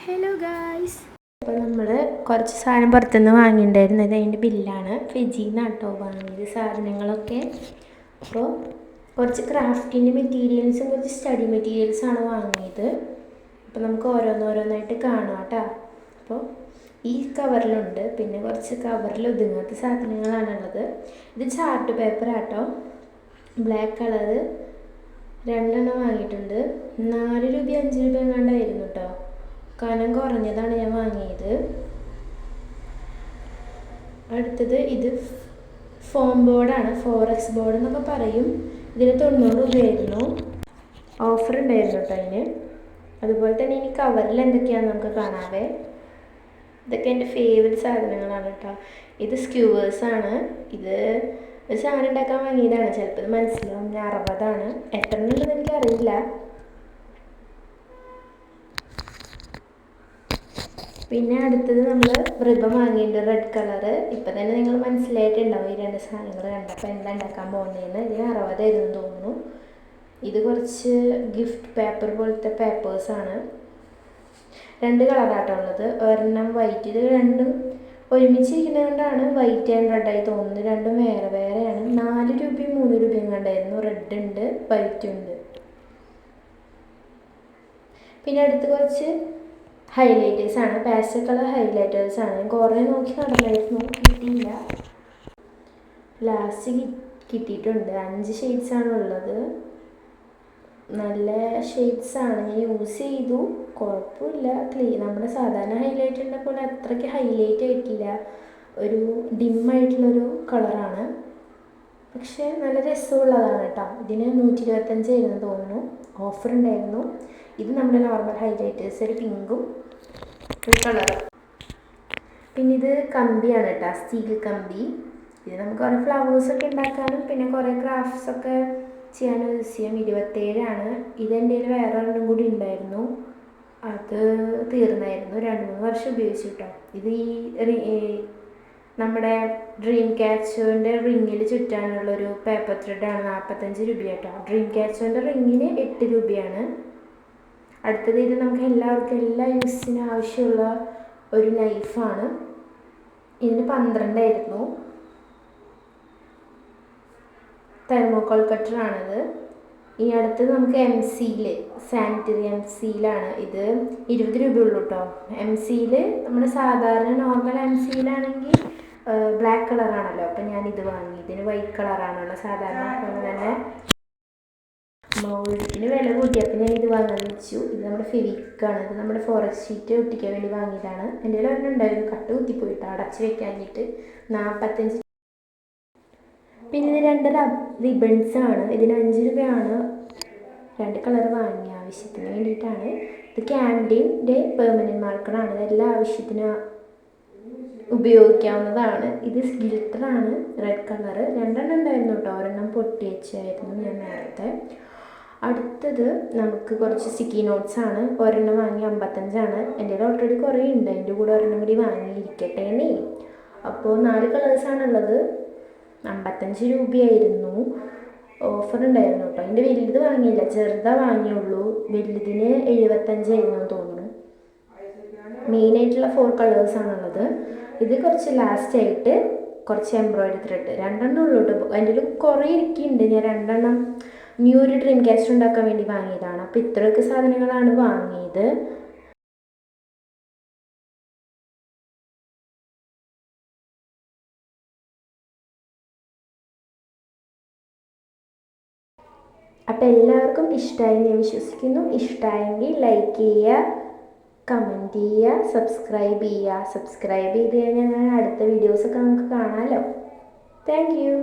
Hello guys, അപ്പോൾ നമ്മൾ കുറച്ച് സാധനം പുറത്തുനിന്ന് വാങ്ങിയിട്ടുണ്ടായിരുന്നത് അതിൻ്റെ ബില്ലാണ്. ഫിജിയിൽ നിന്നാണ് കേട്ടോ വാങ്ങിയത് സാധനങ്ങളൊക്കെ. അപ്പോൾ കുറച്ച് ക്രാഫ്റ്റിൻ്റെ മെറ്റീരിയൽസും കുറച്ച് സ്റ്റഡി മെറ്റീരിയൽസാണ് വാങ്ങിയത്. അപ്പോൾ നമുക്ക് ഓരോന്നോരോന്നായിട്ട് കാണാം കേട്ടോ. അപ്പോൾ ഈ കവറിലുണ്ട്, പിന്നെ കുറച്ച് കവറിൽ ഒതുങ്ങാത്ത സാധനങ്ങളാണുള്ളത്. ഇത് ചാർട്ട് പേപ്പറാട്ടോ, ബ്ലാക്ക് കളറ് 2 വാങ്ങിയിട്ടുണ്ട്. 4 രൂപ 5 രൂപ എങ്ങാണ്ടായിരുന്നു കേട്ടോ. കനം കുറഞ്ഞതാണ് ഞാൻ വാങ്ങിയത്. അടുത്തത് ഇത് ഫോം ബോർഡാണ്, ഫോറക്സ് ബോർഡ് എന്നൊക്കെ പറയും. ഇതിന് 90 രൂപയായിരുന്നു, ഓഫർ ഉണ്ടായിരുന്നു കേട്ടോ അതിന്. അതുപോലെ തന്നെ ഇനി കവറിൽ എന്തൊക്കെയാണെന്ന് നമുക്ക് കാണാവേ. ഇതൊക്കെ എൻ്റെ ഫേവറേറ്റ് സാധനങ്ങളാണ് കേട്ടോ. ഇത് സ്ക്യൂവേഴ്സാണ്. ഇത് ഒരു സാധനം ഉണ്ടാക്കാൻ വാങ്ങിയതാണ്, ചിലപ്പോൾ ഇത് മനസ്സിലാവും. 60 എത്ര ഉണ്ടെന്ന് എനിക്കറിയില്ല. പിന്നെ അടുത്തത് നമ്മൾ റിബൺ വാങ്ങിയിട്ടുണ്ട്, റെഡ് കളറ്. ഇപ്പം തന്നെ നിങ്ങൾ മനസ്സിലായിട്ടുണ്ടാവും ഈ 2 സാധനങ്ങൾ കണ്ടപ്പോൾ എന്താ ഉണ്ടാക്കാൻ പോകുന്നതെന്ന്. ഇതിന് 60 തോന്നുന്നു. ഇത് കുറച്ച് ഗിഫ്റ്റ് പേപ്പർ പോലത്തെ പേപ്പേഴ്സാണ്. 2 കളറാട്ടോ ഉള്ളത്, ഒരെണ്ണം വൈറ്റ്. ഇത് രണ്ടും ഒരുമിച്ചിരിക്കുന്നത് കൊണ്ടാണ് വൈറ്റ് ആൻഡ് റെഡായി തോന്നുന്നത്. രണ്ടും വേറെ വേറെയാണ്. 4 രൂപയും 3 രൂപയും കണ്ടായിരുന്നു. റെഡ് ഉണ്ട്, വൈറ്റും ഉണ്ട്. പിന്നെ അടുത്ത് കുറച്ച് ഹൈലൈറ്റേഴ്സാണ്, പാസ്റ്റൽ കളർ ഹൈലൈറ്റേഴ്സാണ്. ഞാൻ കുറേ നോക്കി നടന്നായിരുന്നു, കിട്ടിയില്ല. ലാസ്റ്റ് കിട്ടിയിട്ടുണ്ട്. 5 ഷെയ്ഡ്സാണ് ഉള്ളത്. നല്ല ഷെയ്ഡ്സാണ്, ഞാൻ യൂസ് ചെയ്തു, കുഴപ്പമില്ല. നമ്മുടെ സാധാരണ ഹൈലൈറ്ററിൻ്റെ പോലെ അത്രയ്ക്ക് ഹൈലൈറ്റ് ആയിട്ടില്ല, ഒരു ഡിമ്മായിട്ടുള്ളൊരു കളറാണ്. പക്ഷേ നല്ല രസമുള്ളതാണ് കേട്ടോ. ഇതിന് 125 തോന്നുന്നു, ഓഫർ ഉണ്ടായിരുന്നു. ഇത് നമ്മുടെ നോർമൽ ഹൈലൈറ്റേഴ്സ്, ഒരു പിങ്കും ഒരു കളറും. പിന്നെ ഇത് കമ്പിയാണ് കേട്ടോ, സ്റ്റീൽ കമ്പി. ഇത് നമുക്ക് കുറേ ഫ്ലവേഴ്സൊക്കെ ഉണ്ടാക്കാനും പിന്നെ കുറേ ക്രാഫ്റ്റ്സൊക്കെ ചെയ്യാനും യൂസ് ചെയ്യാം. 27. ഇതെൻ്റെ കയ്യിൽ വേറെ ഒരെണ്ണം കൂടി ഉണ്ടായിരുന്നു, അത് തീർന്നായിരുന്നു. 2-3 വർഷം ഉപയോഗിച്ചു കേട്ടോ. ഇത് ഈ നമ്മുടെ ഡ്രീം ക്യാച്ചറിൻ്റെ റിങ്ങിൽ ചുറ്റാനുള്ളൊരു പേപ്പർ ത്രെഡാണ്. 45 രൂപ കേട്ടോ. ഡ്രീം ക്യാച്ചറിൻ്റെ റിങ്ങിന് 8 രൂപയാണ്. അടുത്തത് ഇത് നമുക്ക് എല്ലാവർക്കും എല്ലാ യൂസിനും ആവശ്യമുള്ള ഒരു നൈഫാണ്. ഇതിന് 12 തെർമോക്കോൾ കട്ടറാണിത്. ഈ അടുത്ത് നമുക്ക് MC സാനിറ്ററി MC-യിലാണ്. ഇത് 20 രൂപയുള്ളൂ കേട്ടോ. MC-യിൽ നമ്മുടെ സാധാരണ നോർമൽ MC-യിലാണെങ്കിൽ ബ്ലാക്ക് കളറാണല്ലോ, അപ്പം ഞാനിത് വാങ്ങി. ഇതിന് വൈറ്റ് കളറാണല്ലോ സാധാരണ. അതുപോലെ തന്നെ ഇതിന് വില കൂട്ടി, അപ്പം ഞാനിത് വാങ്ങാൻ വെച്ചു. ഇത് നമ്മുടെ ഫെവിക്കാണ്. ഇത് നമ്മുടെ ഫോറസ്റ്റ് ഷീറ്റ് ഒട്ടിക്കാൻ വേണ്ടി വാങ്ങിയതാണ്. എൻ്റെ കയ്യിൽ ഒരെണ്ണം ഉണ്ടായിരുന്നു, കട്ട് കുത്തിപ്പോയിട്ട് അടച്ച് വെക്കാനായിട്ട്. 45. പിന്നെ ഇത് 2 റിബൺസാണ്. ഇതിന് 5 രൂപയാണ്. 2 കളർ വാങ്ങി ആവശ്യത്തിന് വേണ്ടിയിട്ടാണ്. ഇത് ക്യാൻഡിൻ്റെ പെർമനൻറ്റ് മാർക്കറാണ്. ഇതെല്ലാ ആവശ്യത്തിനും ഉപയോഗിക്കാവുന്നതാണ്. ഇത് ഗ്ലിറ്ററാണ്, റെഡ് കളറ്. 2 ഉണ്ടായിരുന്നു കേട്ടോ, ഒരെണ്ണം പൊട്ടി വെച്ചായിരുന്നു ഞാൻ നേരത്തെ. അടുത്തത് നമുക്ക് കുറച്ച് സ്റ്റിക്കി നോട്ട്സാണ്. ഒരെണ്ണം വാങ്ങി 55. എൻ്റെ കയ്യിൽ ഓൾറെഡി കുറേ ഉണ്ട്, അതിൻ്റെ കൂടെ ഒരെണ്ണം കൂടി വാങ്ങിയിരിക്കട്ടെ. അപ്പോൾ 4 കളേഴ്സാണുള്ളത്. 55 രൂപയായിരുന്നു, ഓഫർ ഉണ്ടായിരുന്നു കേട്ടോ. അതിൻ്റെ വലുത് വാങ്ങിയില്ല, ചെറുതാ വാങ്ങിയുള്ളൂ. വലുതിന് 75 തോന്നുന്നു. മെയിനായിട്ടുള്ള 4 കളേഴ്സാണുള്ളത്. ഇത് കുറച്ച് ലാസ്റ്റായിട്ട് കുറച്ച് എംബ്രോയിഡറി ത്രെഡ് 2 ഉള്ളൂ കേട്ടോ. അതിൻ്റെ കുറേ ഇരിക്കുന്നുണ്ട്. ഞാൻ 2 ന്യൂ ഒരു ഡ്രീം ക്യാസ്റ്റർ ഉണ്ടാക്കാൻ വേണ്ടി വാങ്ങിയതാണ്. അപ്പോൾ ഇത്രയൊക്കെ സാധനങ്ങളാണ് വാങ്ങിയത്. അപ്പോൾ എല്ലാവർക്കും ഇഷ്ടമായി ഞാൻ വിശ്വസിക്കുന്നു. ഇഷ്ടമായെങ്കിൽ ലൈക്ക് ചെയ്യുക, കമൻറ്റ് ചെയ്യുക, സബ്സ്ക്രൈബ് ചെയ്യുക. സബ്സ്ക്രൈബ് ചെയ്ത് കഴിഞ്ഞാൽ അടുത്ത വീഡിയോസൊക്കെ നമുക്ക് കാണാമല്ലോ. Thank you.